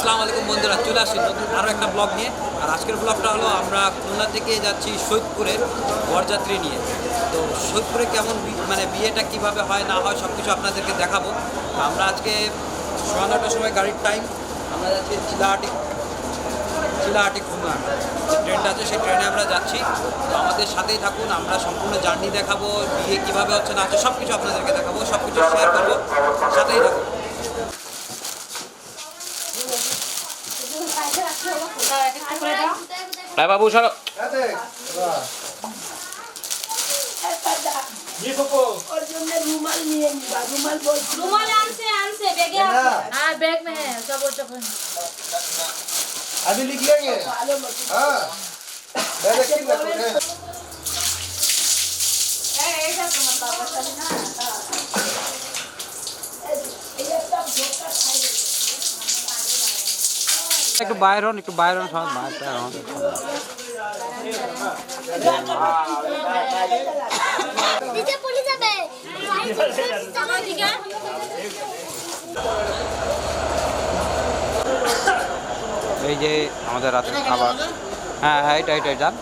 আসসালামু আলাইকুম বন্ধুরা, চলে আসি নতুন আরও একটা ব্লগ নিয়ে। আর আজকের ব্লগটা হলো আমরা খুলনা থেকে যাচ্ছি সৈয়দপুরের বরযাত্রী নিয়ে। তো সৈয়দপুরে কেমন মানে বিয়েটা কিভাবে হয় না হয় সব কিছু আপনাদেরকে দেখাবো। আমরা আজকে 9:30টার সময় গাড়ির টাইম, আমরা যাচ্ছি চিলাহাটি খুলনা যে ট্রেনটা আছে সেই ট্রেনে আমরা যাচ্ছি। তো আমাদের সাথেই থাকুন, আমরা সম্পূর্ণ জার্নি দেখাবো, বিয়ে কীভাবে হচ্ছে না হচ্ছে সব কিছু আপনাদেরকে দেখাবো, সব কিছু শেয়ার করবো, সাথেই থাকুন। বাবু সরো रुमाल आनसे बैग है। हाँ बैग में है सब वो चपन। अभी लिख लेंगे। हाँ बैग की रखोगे। একটু বাইরে হন, একটু বাইরে হন, সব বাইরে হন। नीचे पुलिस है। ठीक है। এই যে আমাদের রাতের খাবার। হ্যাঁ হ্যাঁ, এটাই যান।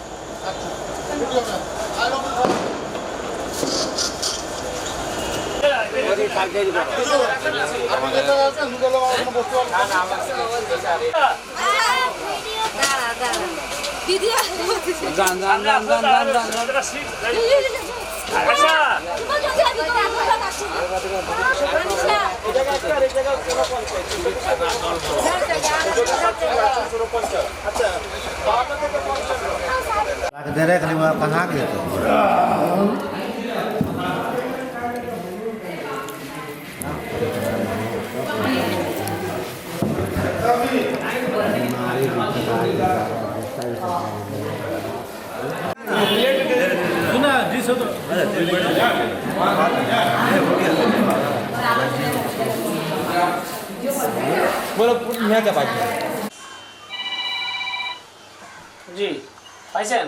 दे रहे खाली वहाँ कहाँ गए थे? बोलो यहाँ क्या बात है जी पाइसेन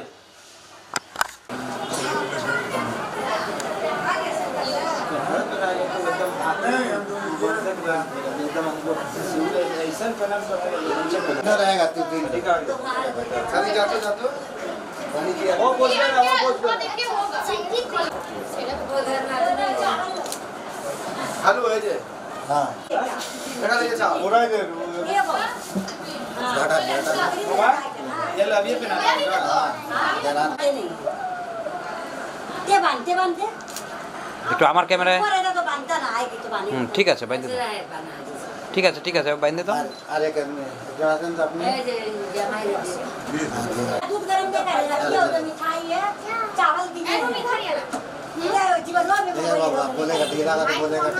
ना रहेगा तू तीन खाली जाते वो बोल रहे हैं वो बोल रहे हेलो है जे हाँ बेटा लेके जाओ बोरा है बेटा बाबा ये ला अभी पे ना हां जरा ते बांधते একটু আমার ক্যামেরায়। পরে এটা তো বাঁধতে না আই কিছু বানি ঠিক আছে, বাইন্ধে দাও। ঠিক আছে বাইন্ধে দাও। अरे करने जनातन तो अपने এই যে জামাই রে दूध गरम दे करे रखी हो तो मिठाई है चावल भी है मिठाई है ये जीवन लो में ये बाबा बोलेगा ढीला का तो बोलेगा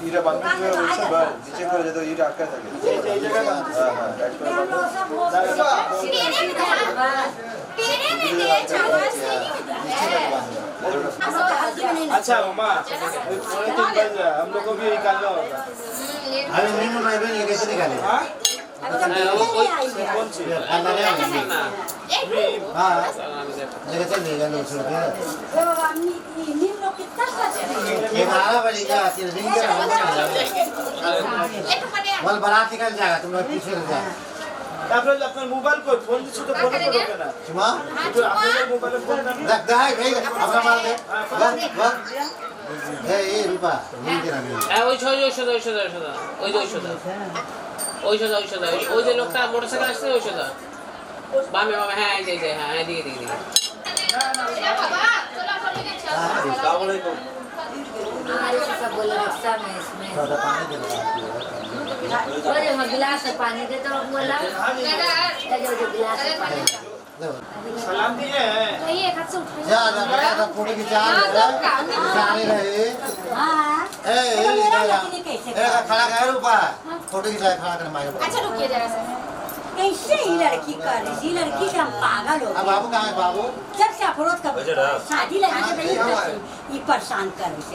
이래 방금 전에 오신 거 이제 그래도 일이 아까 되게 이 जगह अच्छा मामा थोड़े दिन बाद हम लोग को भी निकालना होगा अरे नींबू ड्राइवर ये कैसे निकाले हाँ कौन सी खाना नहीं हाँ लेके चल देगा लोग छोड़ के नीम लोग कितना ये मारा पड़ेगा तेरे रिंग के बोल बारात निकल जाएगा तुम लोग पीछे रह जाओ আপনার আপনার মোবাইল কই ফোন দিছো তো ফোন করবে না चुमा তো আপনার মোবাইলে ফোন না रख दे भाई अपना मार दे बस ए रूपा रिंग के रख ওই যে লোকটা মোটরসাইকেল আসছে ওই সোজা বামে হ্যাঁ এই যে হ্যাঁ এদিকে अस्सलाम वालेकुम हमारे से सब बोले रिक्शा में इसमें थोड़ा पानी दे अरे हम गिलास में पानी दे तो बोला ये जो गिलास में पानी सलाम दिए हैं ये खा सुन जा जा बेटा सब फोटो खिंचा रहे हां ए खड़ा कर रूपा फोटो खिंचा खड़ा कर मारो अच्छा रुकिए जरा सा कैसे ही लड़की कर रही लड़की से हम पागल हो अब बाबू कहाँ है बाबू जब से अफरोज का शादी लगा के नहीं ये परेशान कर रही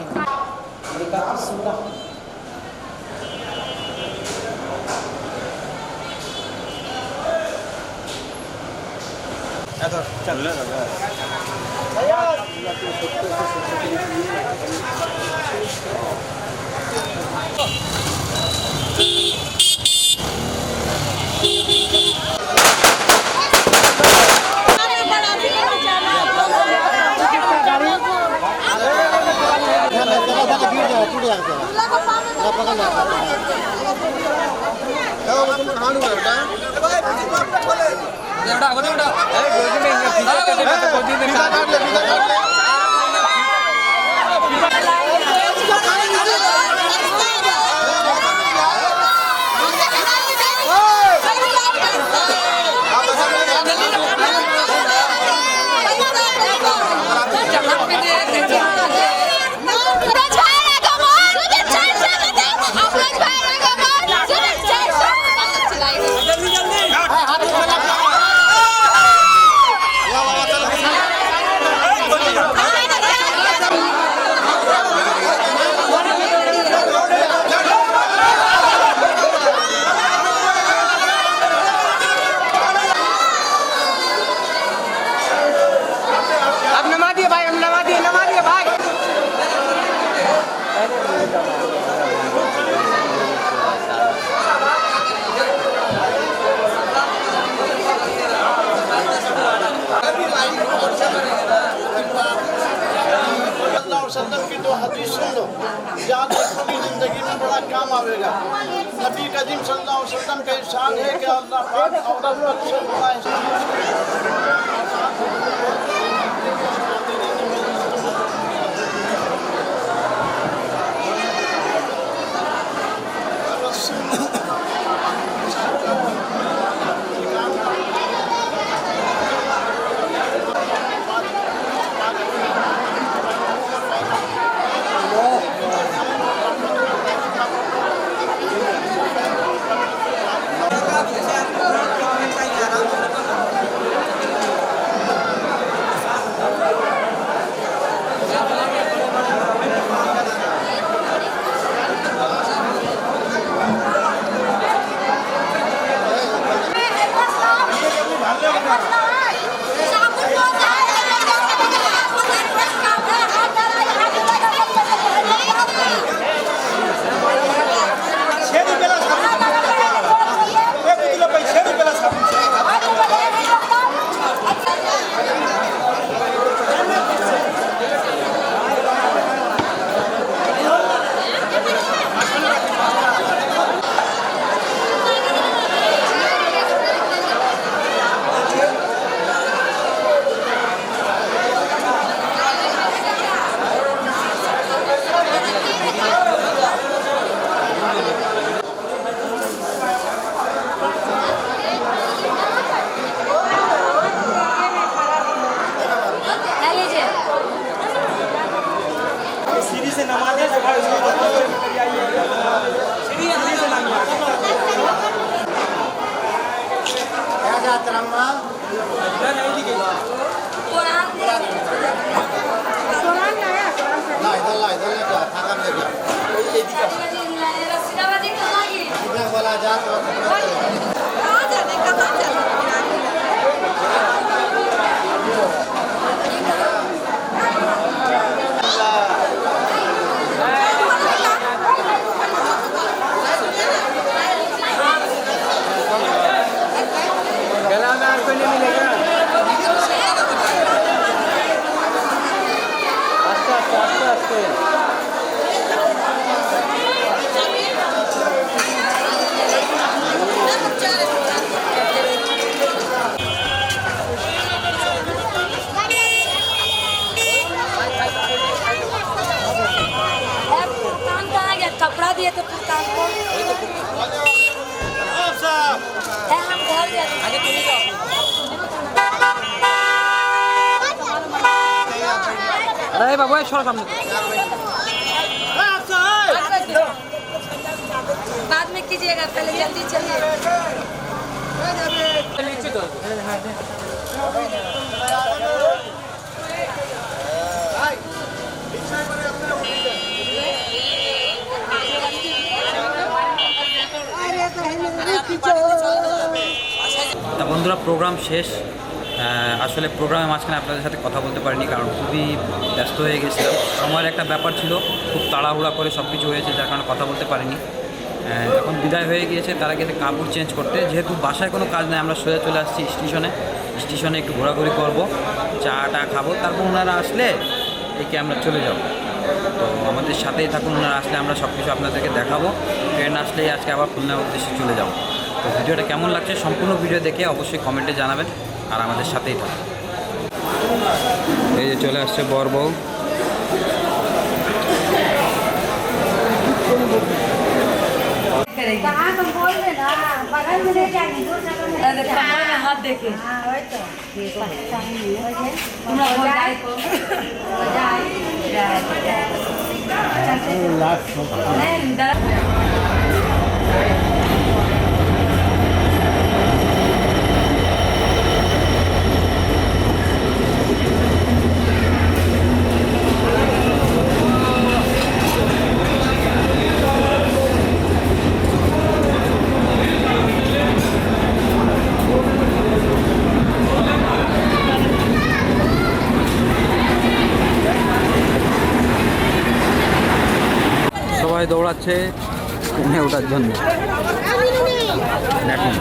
वसल्लम की दो हदीस सुन लो, याद रखो कि जिंदगी में बड़ा काम आएगा। नबी करीम सल्लल्लाहु अलैहि वसल्लम का इरशाद है कि अल्लाह पाक औरत पर से बड़ा कपड़ा दिए थे पुरकान को हम घर गए अरे बाबू छोड़ सामने बाद में कीजिएगा, पहले जल्दी चलिए। তা বন্ধুরা প্রোগ্রাম শেষ। আসলে প্রোগ্রামের মাঝখানে আপনাদের সাথে কথা বলতে পারিনি, কারণ খুবই ব্যস্ত হয়ে গেছিলাম। সময়ের একটা ব্যাপার ছিল, খুব তাড়াহুড়া করে সব কিছু হয়েছে, যার কারণে কথা বলতে পারিনি। এখন বিদায় হয়ে গিয়েছে, তারা গেছে কাপড় চেঞ্জ করতে। যেহেতু বাসায় কোনো কাজ নেই, আমরা সোজা চলে আসছি স্টেশনে একটু ঘোরাঘুরি করব, চা টা খাবো, তারপর ওনারা আসলে একে আমরা চলে যাব। তো আমাদের সাথেই থাকুন, ওনারা আসলে আমরা সব কিছু আপনাদেরকে দেখাবো। ট্রেন আসলেই আজকে আবার খুলনার উদ্দেশ্যে চলে যাব। তো ভিডিওটা কেমন লাগছে সম্পূর্ণ ভিডিও দেখে অবশ্যই কমেন্টে জানাবেন আর আমাদের সাথেই থাকুন। এই যে চলে আসছে বর বউ। कहाँ तुम बोल रहे ना बगल में ले जाएंगे दूर जगह में हाथ देखे हाँ वही तो সবাই দৌড়াচ্ছে ট্রেনে ওঠার জন্য। দেখুন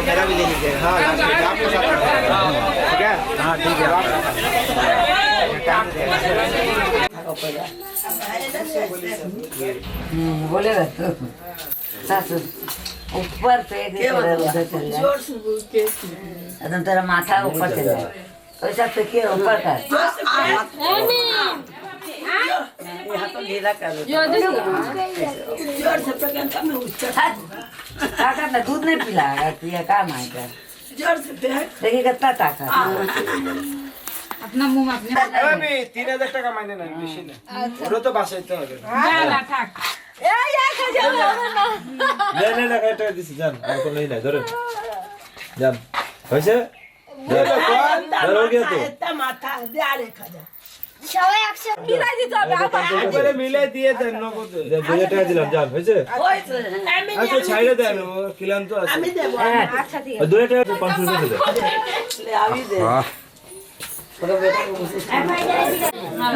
मेरा भी ले लीजिए। हाँ आपको साथ ठीक है। हाँ ठीक है बोलेगा तो सासू ऊपर पे उधर चल जाए एकदम तेरा माथा ऊपर चल जाए वैसा फेंकिए ऊपर का तो ढीला कर ताकत ना दूध नहीं पिला पिया का मांगा देखिए कितना ताकत अपना मुंह में अपने আমি 3000 টাকা মাইনে না বেশি না ওরা তো বাসাইতে হবে না না কাটা দিছি জান আর কোন নাই ধরে জান হইছে ধরো গিয়া তো সবাই একসাথে বিদায় দিতে হবে একবারে মিলে দিয়ে দেন নগদ 2000 টাকা দিলাম জান হইছে আচ্ছা ছাইরে দেন ও কিলান তো আছে আমি দেব আচ্ছা ঠিক 2000 টাকা 500 টাকা দে ले आवी दे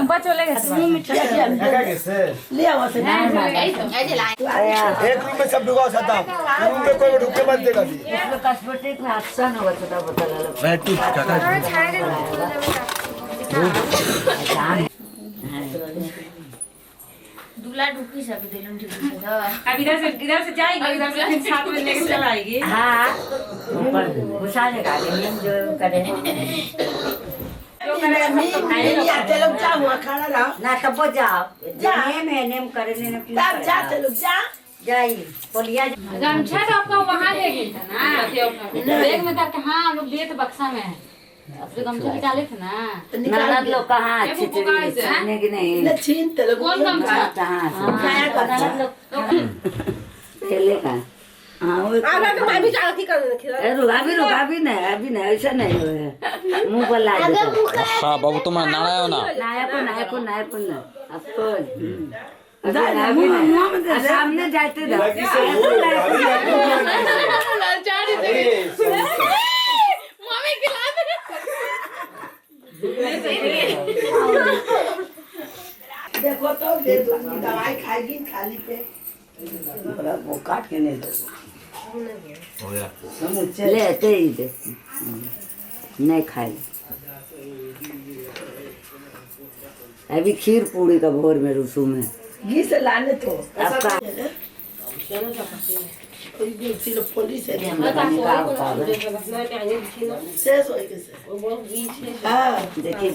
ऊपर चले गए টাকা গেছে एक रूम में सब डूबा सकता रूम में कोई ढुक के मत देगा जी इसमें कॉस्मेटिक में अच्छा न होगा छोटा बता लो मैं ठीक काका दूल्हा डुबकी सब दिलम ठीक है अब इधर से जाएगी इधर से फिर साथ में लेके चल आएगी हाँ ऊपर घुसा देगा नियम जो करे ना तब जाओ नेम है नेम करे लेना जाइए बोलिया गमछा तो आपका वहाँ ले गई था ना बैग में था हाँ हम लोग दिए थे बक्सा में अपने गमछा निकाले थे ना ननद लोग कहाँ अच्छे छीने की नहीं कौन गमछा कहाँ ननद लोग पहले का अभी नहीं ऐसा नहीं हुआ मुंह पर ला হ্যাঁ বাবু তোমার নাড়ায়ও না। नायपुन सामने जाते देखो तो दवाई खाएगी खाली पे वो काट के नहीं दो लेते ही दे नहीं खाए अभी खीर पूरी का भोर में रुसू में घी से लाने तो आपका पुलिस है शेष हो हाँ देखिए